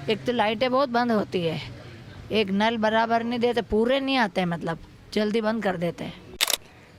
एक तो लाइटें बहुत बंद होती है, एक नल बराबर नहीं देते, पूरे नहीं आते हैं, मतलब जल्दी बंद कर देते हैं।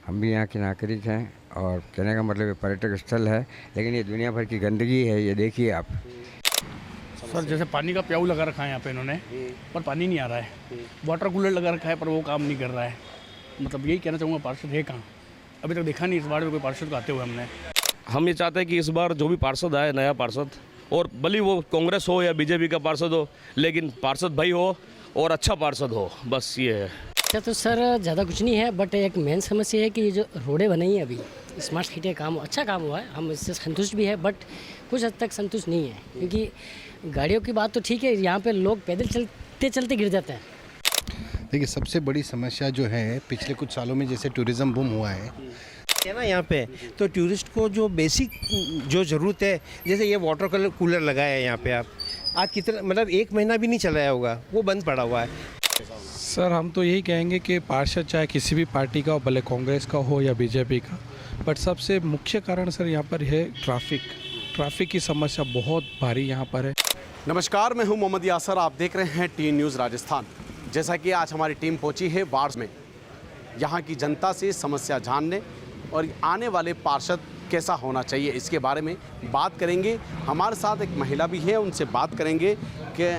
हम भी यहाँ के नागरिक हैं और कहने का मतलब ये पर्यटक स्थल है, लेकिन ये दुनिया भर की गंदगी है, ये देखिए आप। सर जैसे पानी का प्याऊ लगा रखा है यहाँ पे इन्होंने, पर पानी नहीं आ रहा है। वाटर कूलर लगा रखा है पर वो काम नहीं कर रहा है। मतलब यही कहना चाहूँगा, पार्षद है कहाँ? अभी तक देखा नहीं इस बार में कोई पार्षद को आते हुए हमने। हम ये चाहते हैं कि इस बार जो भी पार्षद आए, नया पार्षद, और भले वो कांग्रेस हो या बीजेपी का पार्षद हो, लेकिन पार्षद भाई हो और अच्छा पार्षद हो, बस ये है। अच्छा तो सर ज़्यादा कुछ नहीं है, बट एक मेन समस्या है कि ये जो रोडें बनाई हैं अभी, स्मार्ट सिटी का काम अच्छा काम हुआ है, हम इससे संतुष्ट भी है, बट कुछ हद तक संतुष्ट नहीं है। क्योंकि गाड़ियों की बात तो ठीक है, यहाँ पे लोग पैदल चलते चलते गिर जाते हैं। देखिए सबसे बड़ी समस्या जो है पिछले कुछ सालों में जैसे टूरिज़्म बूम हुआ है ना यहाँ पे, तो टूरिस्ट को जो बेसिक जो ज़रूरत है, जैसे ये वाटर कूलर लगाया है यहाँ पे, आप आज कितना मतलब 1 महीना भी नहीं चलाया होगा, वो बंद पड़ा हुआ है। सर हम तो यही कहेंगे कि पार्षद चाहे किसी भी पार्टी का हो, भले कांग्रेस का हो या बीजेपी का, बट सबसे मुख्य कारण सर यहाँ पर है ट्रैफिक की समस्या बहुत भारी यहाँ पर है। नमस्कार, मैं हूँ मोहम्मद यासर, आप देख रहे हैं टी न्यूज़ राजस्थान। जैसा कि आज हमारी टीम पहुँची है वार्ड में, यहाँ की जनता से समस्या जानने और आने वाले पार्षद कैसा होना चाहिए इसके बारे में बात करेंगे। हमारे साथ एक महिला भी है, उनसे बात करेंगे कि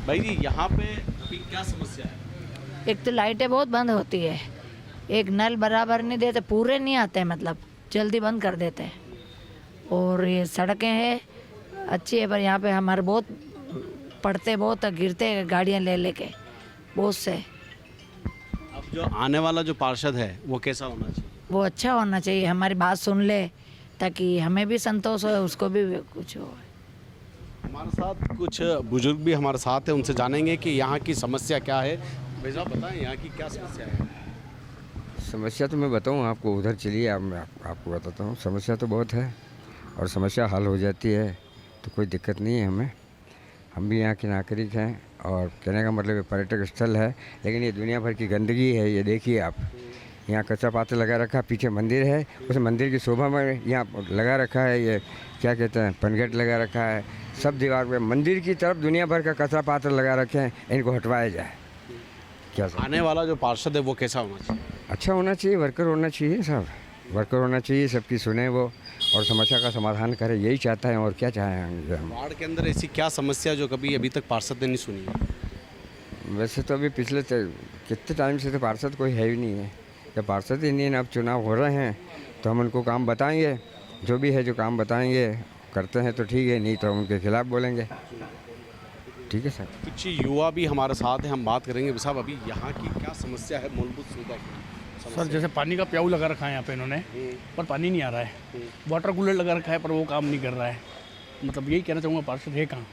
भाई जी यहाँ पे अभी क्या समस्या है? एक तो लाइटें बहुत बंद होती है, एक नल बराबर नहीं देते, पूरे नहीं आते हैं, मतलब जल्दी बंद कर देते हैं। और ये सड़कें हैं अच्छी है, पर यहाँ पे हमारे बहुत पड़ते, बहुत गिरते हैं गाड़ियाँ ले लेके बहुत से। अब जो आने वाला जो पार्षद है वो कैसा होना चाहिए? वो अच्छा होना चाहिए, हमारी बात सुन ले, ताकि हमें भी संतोष हो, उसको भी कुछ हो। हमारे साथ कुछ बुजुर्ग भी हमारे साथ हैं, उनसे जानेंगे कि यहाँ की समस्या क्या है। भैया बताएं यहाँ की क्या समस्या है? समस्या तो मैं बताऊँ आपको, उधर चलिए, आपको बताता हूँ। समस्या तो बहुत है और समस्या हल हो जाती है तो कोई दिक्कत नहीं है हमें। हम भी यहाँ के नागरिक हैं और कहने का मतलब ये पर्यटक स्थल है, लेकिन ये दुनिया भर की गंदगी है, ये देखिए आप। यहाँ कचरा पात्र लगा रखा, पीछे मंदिर है, उस मंदिर की शोभा में यहाँ लगा रखा है, ये क्या कहते हैं, पनघट लगा रखा है, सब दीवार पे मंदिर की तरफ दुनिया भर का कचरा पात्र लगा रखे हैं, इनको हटवाया जाए। क्या आने वाला जो पार्षद है वो कैसा होना चाहिए? अच्छा होना चाहिए, वर्कर होना चाहिए, सब वर्कर होना चाहिए, सबकी सुने वो और समस्या का समाधान करे, यही चाहता है और क्या चाहेंगे हम। वार्ड के अंदर ऐसी क्या समस्या जो कभी अभी तक पार्षद ने नहीं सुनी है? वैसे तो अभी पिछले कितने टाइम से तो पार्षद कोई है ही नहीं है, जब पार्षद ही नहीं है, अब चुनाव हो रहे हैं तो हम उनको काम बताएंगे, जो भी है जो काम बताएंगे, करते हैं तो ठीक है, नहीं तो हम उनके खिलाफ बोलेंगे। ठीक है सर। कुछ युवा भी हमारे साथ हैं, हम बात करेंगे। साहब अभी यहाँ की क्या समस्या है मूलभूत सुविधा की? सर जैसे पानी का प्याऊ लगा रखा है यहाँ पे इन्होंने, पर पानी नहीं आ रहा है। वाटर कूलर लगा रखा है पर वो काम नहीं कर रहा है। मतलब यही कहना चाहूँगा, पार्षद है कहाँ?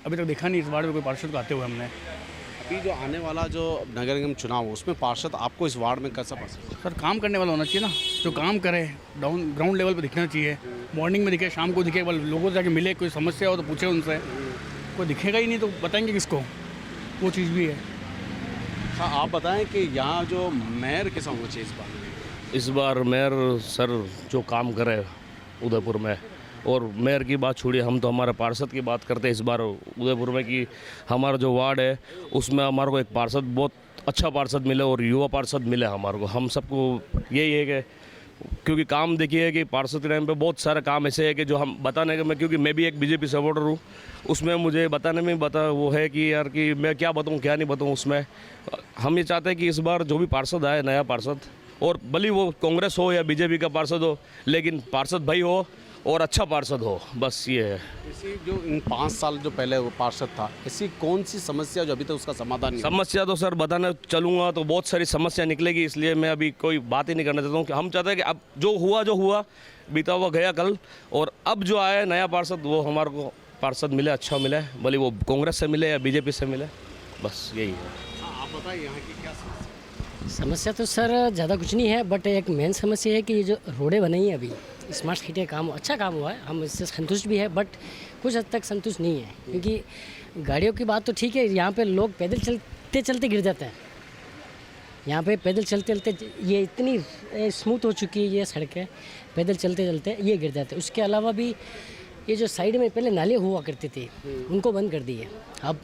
अभी तक देखा नहीं इस बार में कोई पार्षद को आते हुए हमने। अभी जो आने वाला जो नगर निगम चुनाव हो, उसमें पार्षद आपको इस वार्ड में कैसा पार्षद? सर काम करने वाला होना चाहिए ना, जो काम करे, ग्राउंड लेवल पे दिखना चाहिए। मॉर्निंग में दिखे, शाम को दिखे, लोगों से जाके मिले, कोई समस्या हो तो पूछे उनसे। कोई दिखेगा ही नहीं तो बताएंगे किसको? वो चीज़ भी है। हाँ, आप बताएं कि यहाँ जो मेयर कैसा होना चाहिए इस बार मेयर सर जो काम करे उदयपुर में, और मेयर की बात छोड़िए, हम तो हमारे पार्षद की बात करते हैं इस बार उदयपुर में, कि हमारा जो वार्ड है उसमें हमारे को एक पार्षद, बहुत अच्छा पार्षद मिले और युवा पार्षद मिले हमारे को। हम सबको यही है कि क्योंकि काम देखिए कि पार्षद के टाइम पे बहुत सारे काम ऐसे है कि जो हम बताने के, मैं क्योंकि मैं भी एक बीजेपी सपोर्टर हूँ, उसमें मुझे बताने में वो है कि यार कि मैं क्या बताऊँ क्या नहीं बताऊँ। उसमें हम ये चाहते हैं कि इस बार जो भी पार्षद आए, नया पार्षद, और भले वो कांग्रेस हो या बीजेपी का पार्षद हो, लेकिन पार्षद भाई हो और अच्छा पार्षद हो, बस ये है। इसी जो इन 5 साल जो पहले वो पार्षद था, ऐसी कौन सी समस्या जो अभी तक उसका समाधान नहीं? समस्या तो सर बताने चलूँगा तो बहुत सारी समस्या निकलेगी, इसलिए मैं अभी कोई बात ही नहीं करना चाहता हूँ। कि हम चाहते हैं कि अब जो हुआ बीता हुआ गया कल, और अब जो आया नया पार्षद वो हमारे को पार्षद मिले, अच्छा मिले, भले वो कांग्रेस से मिले या बीजेपी से मिले, बस यही है। आप बताइए यहाँ की क्या समस्या? समस्या तो सर ज़्यादा कुछ नहीं है, बट एक मेन समस्या है कि ये जो रोडें बनाई हैं अभी, स्मार्ट सिटी का काम अच्छा काम हुआ है, हम इससे संतुष्ट भी है, बट कुछ हद तक संतुष्ट नहीं है। क्योंकि गाड़ियों की बात तो ठीक है, यहाँ पे लोग पैदल चलते चलते गिर जाते हैं। यहाँ पे पैदल चलते चलते ये इतनी स्मूथ हो चुकी है ये सड़कें, पैदल चलते चलते ये गिर जाते हैं। उसके अलावा भी ये जो साइड में पहले नाले हुआ करते थे उनको बंद कर दिए। अब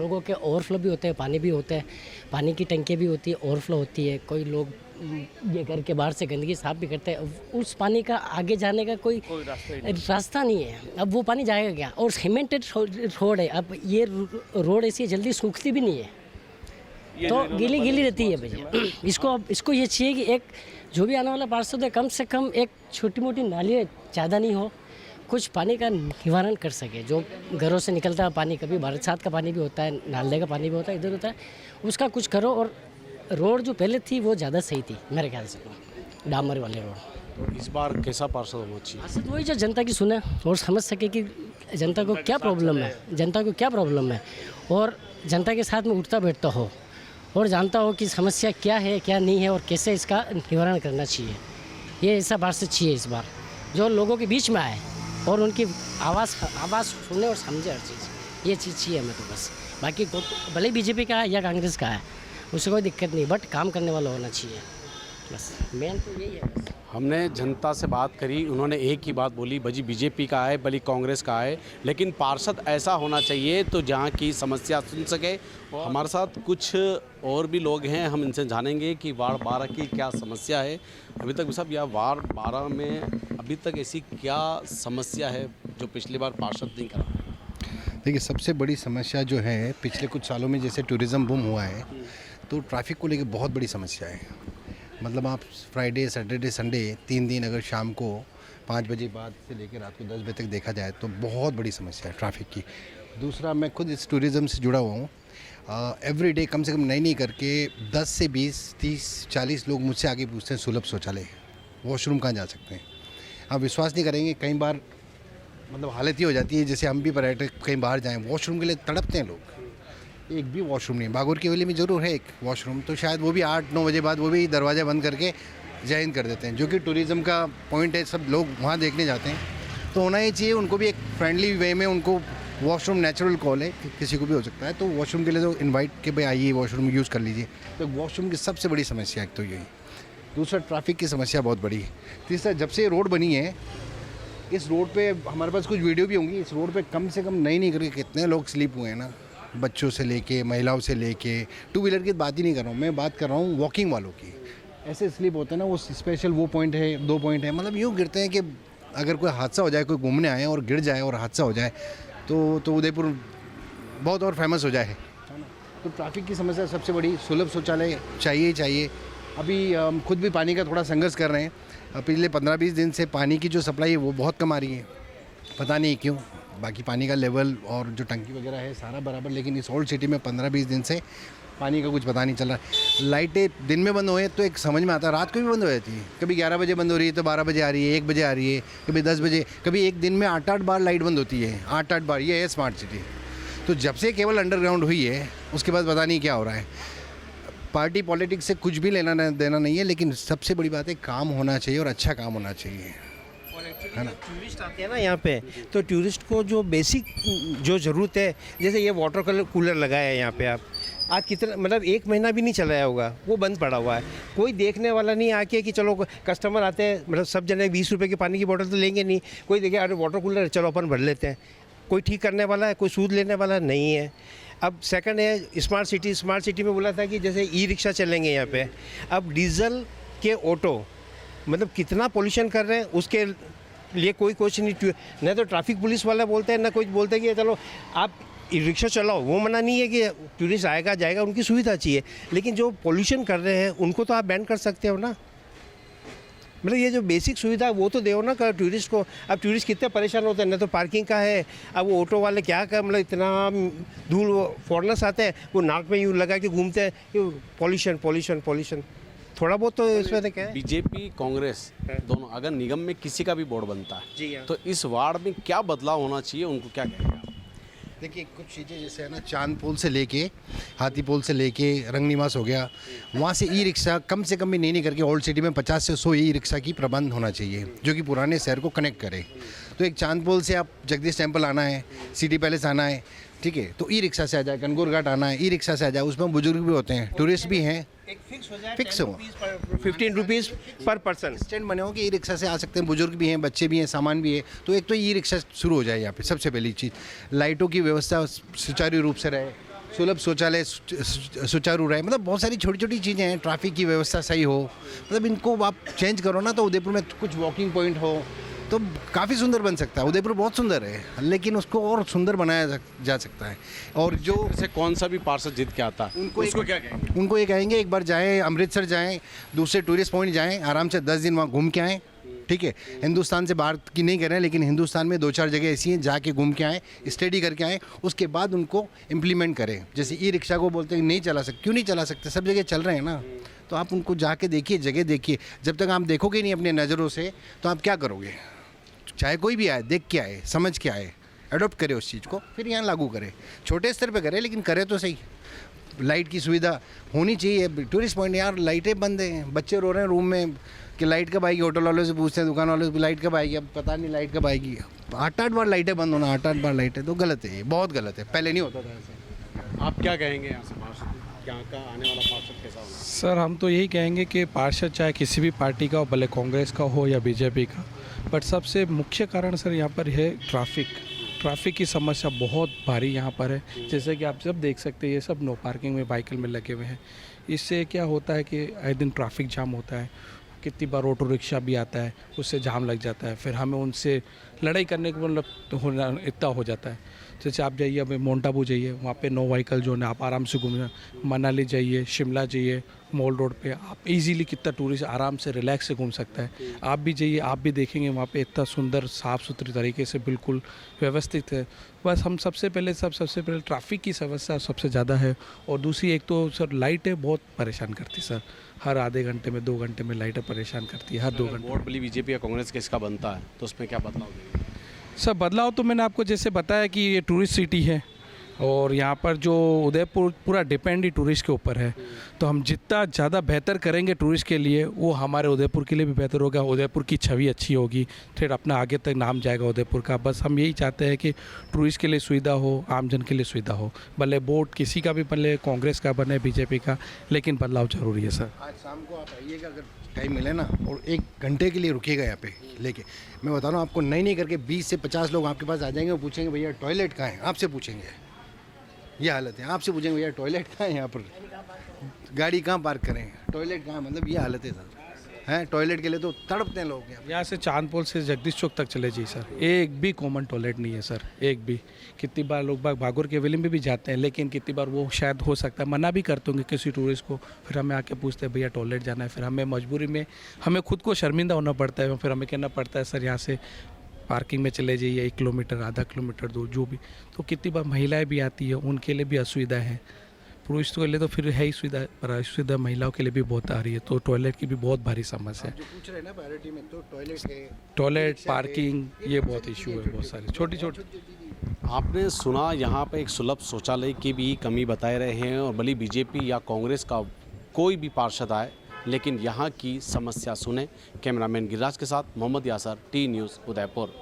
लोगों के ओवरफ्लो भी होते हैं, पानी भी होता है, पानी की टंकी भी होती है, ओवरफ्लो होती है। कोई लोग ये घर के बाहर से गंदगी साफ भी करते हैं। उस पानी का आगे जाने का कोई रास्ता नहीं है। अब वो पानी जाएगा क्या? और सीमेंटेड रोड है। अब ये रोड ऐसी जल्दी सूखती भी नहीं है, तो गीली गीली रहती है भैया। इसको ये चाहिए कि एक जो भी आने वाला पार्षद है कम से कम एक छोटी मोटी नाली ज़्यादा नहीं हो, कुछ पानी का निवारण कर सके। जो घरों से निकलता है पानी, कभी बरसात का पानी भी होता है, नाले का पानी भी होता है, इधर होता है, उसका कुछ करो। और रोड जो पहले थी वो ज़्यादा सही थी मेरे ख्याल से, डामर वाले रोड। तो इस बार कैसा पार्षद होना चाहिए? पार्षद वही जो जनता की सुने और समझ सके कि जनता को क्या प्रॉब्लम है, जनता को क्या प्रॉब्लम है, और जनता के साथ में उठता बैठता हो और जानता हो कि समस्या क्या है क्या नहीं है और कैसे इसका निवारण करना चाहिए। ये ऐसा पार्षद चाहिए इस बार, जो लोगों के बीच में आए और उनकी आवाज़ सुने और समझे हर चीज़। ये चीज़ चाहिए हमें तो बस। बाकी भले बीजेपी का है या कांग्रेस का है, उससे कोई दिक्कत नहीं, बट काम करने वाला होना चाहिए, बस मेन तो यही है बस। हमने जनता से बात करी, उन्होंने एक ही बात बोली, भजी बीजेपी का है भली कांग्रेस का है, लेकिन पार्षद ऐसा होना चाहिए तो जहाँ की समस्या सुन सके। हमारे साथ कुछ और भी लोग हैं, हम इनसे जानेंगे कि वार्ड 12 की क्या समस्या है अभी तक। साहब, यह वार्ड 12 में अभी तक ऐसी क्या समस्या है जो पिछली बार पार्षद नहीं करा? देखिए, सबसे बड़ी समस्या जो है पिछले कुछ सालों में जैसे टूरिज़्म बूम हुआ है, तो ट्रैफिक को लेकर बहुत बड़ी समस्या है। मतलब आप फ्राइडे सैटरडे संडे 3 दिन अगर शाम को 5 बजे बाद से लेकर रात को 10 बजे तक देखा जाए तो बहुत बड़ी समस्या है ट्रैफिक की। दूसरा, मैं खुद इस टूरिज़्म से जुड़ा हुआ हूँ। एवरी डे कम से कम नहीं करके 10 से 20, 30, 40 लोग मुझसे आगे पूछते हैं सुलभ शौचालय, वॉशरूम कहाँ जा सकते हैं। आप विश्वास नहीं करेंगे, कई बार मतलब हालत ही हो जाती है जैसे हम भी पर्यटक कहीं बाहर जाएँ, वॉशरूम के लिए तड़पते हैं लोग। एक भी वॉशरूम नहीं। बागोर की हवेली में ज़रूर है एक वॉशरूम, तो शायद वो भी 8-9 बजे बाद वो भी दरवाज़ा बंद करके जय हिंद कर देते हैं, जो कि टूरिज़्म का पॉइंट है, सब लोग वहाँ देखने जाते हैं। तो होना ही चाहिए, उनको भी एक फ्रेंडली वे में उनको वॉशरूम नेचुरल कॉल है, किसी को भी हो सकता है, तो वॉशरूम के लिए तो इन्वाइट के भाई आइए वॉशरूम यूज़ कर लीजिए। तो वॉशरूम की सबसे बड़ी समस्या एक तो यही। दूसरा, ट्रैफिक की समस्या बहुत बड़ी है। तीसरा, जब से रोड बनी है, इस रोड पे हमारे पास कुछ वीडियो भी होंगी, इस रोड पे कम से कम नहीं करके कितने लोग स्लीप हुए हैं ना, बच्चों से लेके महिलाओं से लेके, 2 व्हीलर की बात ही नहीं कर रहा हूँ, मैं बात कर रहा हूँ वॉकिंग वालों की। ऐसे स्लीप होते हैं ना, वो स्पेशल वो पॉइंट है, 2 पॉइंट है, मतलब यूँ गिरते हैं कि अगर कोई हादसा हो जाए, कोई घूमने आए और गिर जाए और हादसा हो जाए तो उदयपुर बहुत और फेमस हो जाए। तो ट्रैफिक की समस्या सबसे बड़ी। सुलभ शौचालय चाहिए ही चाहिए। अभी हम खुद भी पानी का थोड़ा संघर्ष कर रहे हैं। पिछले 15-20 दिन से पानी की जो सप्लाई है वो बहुत कम आ रही है, पता नहीं क्यों। बाकी पानी का लेवल और जो टंकी वगैरह है सारा बराबर, लेकिन इस ओल्ड सिटी में 15-20 दिन से पानी का कुछ पता नहीं चल रहा। लाइटें दिन में बंद हुए तो एक समझ में आता है, रात को भी बंद हो जाती है। कभी 11 बजे बंद हो रही है तो 12 बजे आ रही है, 1 बजे आ रही है, कभी 10 बजे, कभी एक दिन में 8-8 बार लाइट बंद होती है, 8-8 बार। ये है स्मार्ट सिटी। तो जब से केवल अंडरग्राउंड हुई है उसके बाद पता नहीं क्या हो रहा है। पार्टी पॉलिटिक्स से कुछ भी लेना देना नहीं है, लेकिन सबसे बड़ी बात है काम होना चाहिए और अच्छा काम होना चाहिए, है ना। टूरिस्ट आते हैं ना यहाँ पे, तो टूरिस्ट को जो बेसिक जो ज़रूरत है, जैसे ये वाटर कूलर लगाया है यहाँ पे, आप आज कितना मतलब 1 महीना भी नहीं चलाया होगा, वो बंद पड़ा हुआ है। कोई देखने वाला नहीं आके कि चलो कस्टमर आते हैं, मतलब सब जने 20 रुपये की पानी की बोतल तो लेंगे नहीं। कोई देखे अरे वाटर कूलर चलो अपन भर लेते हैं। कोई ठीक करने वाला है, कोई सूद लेने वाला नहीं है। अब सेकंड है स्मार्ट सिटी में बोला था कि जैसे ई रिक्शा चलेंगे यहाँ पे। अब डीजल के ऑटो मतलब कितना पोल्यूशन कर रहे हैं, उसके लिए कोई क्वेश्चन नहीं तो ट्रैफिक पुलिस वाला बोलते हैं, ना कोई बोलते हैं कि चलो आप ई रिक्शा चलाओ। वो मना नहीं है कि टूरिस्ट आएगा जाएगा, उनकी सुविधा चाहिए, लेकिन जो पोल्यूशन कर रहे हैं उनको तो आप बैन कर सकते हो ना। मतलब ये जो बेसिक सुविधा है वो तो दो ना टूरिस्ट को। अब टूरिस्ट कितने परेशान होते हैं, ना तो पार्किंग का है। अब वो ऑटो वाले क्या कर, मतलब इतना धूल, फॉरनर्स आते हैं वो नाक में यूँ लगा के घूमते हैं, पॉल्यूशन थोड़ा बहुत तो इसमें क्या है। बीजेपी कांग्रेस दोनों अगर निगम में किसी का भी बोर्ड बनता है जी हाँ। तो इस वार्ड में क्या बदलाव होना चाहिए, उनको क्या कहेंगे आप? देखिए, कुछ चीज़ें जैसे है ना, चांद पोल से लेके हाथी पोल से लेके रंग निवास हो गया, वहाँ से ई रिक्शा कम से कम भी नहीं करके ओल्ड सिटी में 50 से 100 ई रिक्शा की प्रबंध होना चाहिए, जो कि पुराने शहर को कनेक्ट करे। तो एक चांद पोल से आप जगदीश टेम्पल आना है, सिटी पैलेस आना है, ठीक है, तो ई रिक्शा से आ जाए। कनगोर घाट आना है, ई रिक्शा से आ जाए। उसमें बुजुर्ग भी होते हैं, टूरिस्ट भी हैं। फिक्स हो 15 रुपीज़ पर पर्सन। स्टैंड बने हो कि ई रिक्शा से आ सकते हैं, बुजुर्ग भी हैं, बच्चे भी हैं, सामान भी है। तो एक तो ई रिक्शा शुरू हो जाए यहाँ पे, सबसे पहली चीज़। लाइटों की व्यवस्था सुचारू रूप से रहे, सुलभ शौचालय सुचारू रहे, मतलब बहुत सारी छोटी छोटी चीज़ें हैं। ट्रैफिक की व्यवस्था सही हो, मतलब इनको आप चेंज करो ना, तो उदयपुर में कुछ वॉकिंग पॉइंट हो तो काफ़ी सुंदर बन सकता है। उदयपुर बहुत सुंदर है, लेकिन उसको और सुंदर बनाया जा सकता है। और जो जैसे कौन सा भी पार्षद जीत के आता है उसको क्या कहेंगे? उनको ये कहेंगे एक बार जाएं, अमृतसर जाएं, दूसरे टूरिस्ट पॉइंट जाएं, आराम से 10 दिन वहाँ घूम के आएँ। ठीक है, हिंदुस्तान से बाहर की नहीं कर रहे हैं, लेकिन हिंदुस्तान में 2-4 जगह ऐसी हैं, जाके घूम के आएँ, स्टडी करके आएँ, उसके बाद उनको इम्प्लीमेंट करें। जैसे ई रिक्शा को बोलते हैं नहीं चला सकते, क्यों नहीं चला सकते, सब जगह चल रहे हैं ना। तो आप उनको जाके देखिए, जगह देखिए। जब तक आप देखोगे नहीं अपने नज़रों से, तो आप क्या करोगे? चाहे कोई भी आए, देख के आए, समझ के आए, अडोप्ट करे उस चीज़ को, फिर यहाँ लागू करे। छोटे स्तर पे करे, लेकिन करे तो सही। लाइट की सुविधा होनी चाहिए। टूरिस्ट पॉइंट यार लाइटें बंद हैं, बच्चे रो रहे हैं रूम में कि लाइट कब आएगी। होटल वालों से पूछते हैं, दुकान वालों से लाइट कब आएगी, अब पता नहीं लाइट कब आएगी। 8-8 बार लाइटें बंद होना, 8-8 बार लाइटें, तो गलत है, ये बहुत गलत है। पहले नहीं होता था ऐसे। आप क्या कहेंगे यहाँ से पार्षद, यहाँ का आने वाला पार्षद कैसा होगा? सर हम तो यही कहेंगे कि पार्षद चाहे किसी भी पार्टी का हो, भले कांग्रेस का हो या बीजेपी का, बट सबसे मुख्य कारण सर यहाँ पर है ट्रैफिक की समस्या बहुत भारी यहाँ पर है। जैसे कि आप सब देख सकते हैं, ये सब नो पार्किंग में व्हीकल में लगे हुए हैं। इससे क्या होता है कि आए दिन ट्रैफिक जाम होता है। कितनी बार ऑटो रिक्शा भी आता है, उससे जाम लग जाता है, फिर हमें उनसे लड़ाई करने को मतलब इतना हो जाता है। जैसे आप जाइए, अब माउंट आबू जाइए, वहाँ पे नो व्हीकल जोन है, आप आराम से घूमिए। मनाली जाइए, शिमला जाइए, मॉल रोड पे आप इजीली कितना टूरिस्ट आराम से रिलैक्स से घूम सकता है। आप भी जाइए, आप भी देखेंगे वहाँ पे इतना सुंदर साफ़ सुथरी तरीके से बिल्कुल व्यवस्थित है। बस हम सबसे पहले ट्रैफिक की समस्या सबसे ज़्यादा है। और दूसरी एक तो सर लाइटें बहुत परेशान करती सर, हर आधे घंटे में 2 घंटे में लाइटें परेशान करती है, हर 2 घंटे। वोट भले बीजेपी या कांग्रेस के इसका बनता है तो उसमें क्या बदलाव देंगे? सर बदलाव तो मैंने आपको जैसे बताया कि ये टूरिस्ट सिटी है और यहाँ पर जो उदयपुर पूरा डिपेंड ही टूरिस्ट के ऊपर है। तो हम जितना ज़्यादा बेहतर करेंगे टूरिस्ट के लिए, वो हमारे उदयपुर के लिए भी बेहतर होगा। उदयपुर की छवि अच्छी होगी, फिर अपना आगे तक नाम जाएगा उदयपुर का। बस हम यही चाहते हैं कि टूरिस्ट के लिए सुविधा हो, आमजन के लिए सुविधा हो। भले बोर्ड किसी का भी बने, कांग्रेस का बने, बीजेपी का, लेकिन बदलाव जरूरी है सर। आज शाम को आप आइएगा, अगर टाइम मिले ना, और 1 घंटे के लिए रुकिएगा यहाँ पे लेके। मैं बता रहा हूँ आपको, नहीं करके 20 से 50 लोग आपके पास आ जाएंगे, वो पूछेंगे भैया टॉयलेट कहाँ है, आपसे पूछेंगे। ये हालत है, आपसे पूछेंगे भैया टॉयलेट कहाँ है, यहाँ पर गाड़ी कहाँ पार्क करें, टॉयलेट कहाँ, मतलब ये हालत है सर। हैं टॉयलेट के लिए तो तड़पते हैं लोग। यहाँ से चांदपोल से जगदीश चौक तक चले जी सर, एक भी कॉमन टॉयलेट नहीं है सर, एक भी। कितनी बार लोग बाग भागुर के विलिम में भी जाते हैं, लेकिन कितनी बार वो शायद हो सकता है मना भी करते होंगे किसी टूरिस्ट को, फिर हमें आके पूछते हैं भैया टॉयलेट जाना है। फिर हमें मजबूरी में हमें खुद को शर्मिंदा होना पड़ता है, फिर हमें कहना पड़ता है सर यहाँ से पार्किंग में चले जाइए, 1 किलोमीटर, आधा किलोमीटर दूर जो भी। तो कितनी बार महिलाएं भी आती है, उनके लिए भी असुविधा है। पुरुष के लिए तो फिर है ही सुविधा, पर असुविधा महिलाओं के लिए भी बहुत आ रही है। तो टॉयलेट की भी बहुत भारी समस्या है। जो पूछ रहे हैं ना प्रायोरिटी में, तो टॉयलेट है, टॉयलेट, पार्किंग, ये बहुत इशू है, बहुत सारी छोटी छोटी। आपने सुना यहाँ पे एक सुलभ शौचालय की भी कमी बताए रहे हैं, और भले बीजेपी या कांग्रेस का कोई भी पार्षद आए, लेकिन यहाँ की समस्या सुने। कैमरामैन गिरिराज के साथ मोहम्मद यासर, टी न्यूज़ उदयपुर।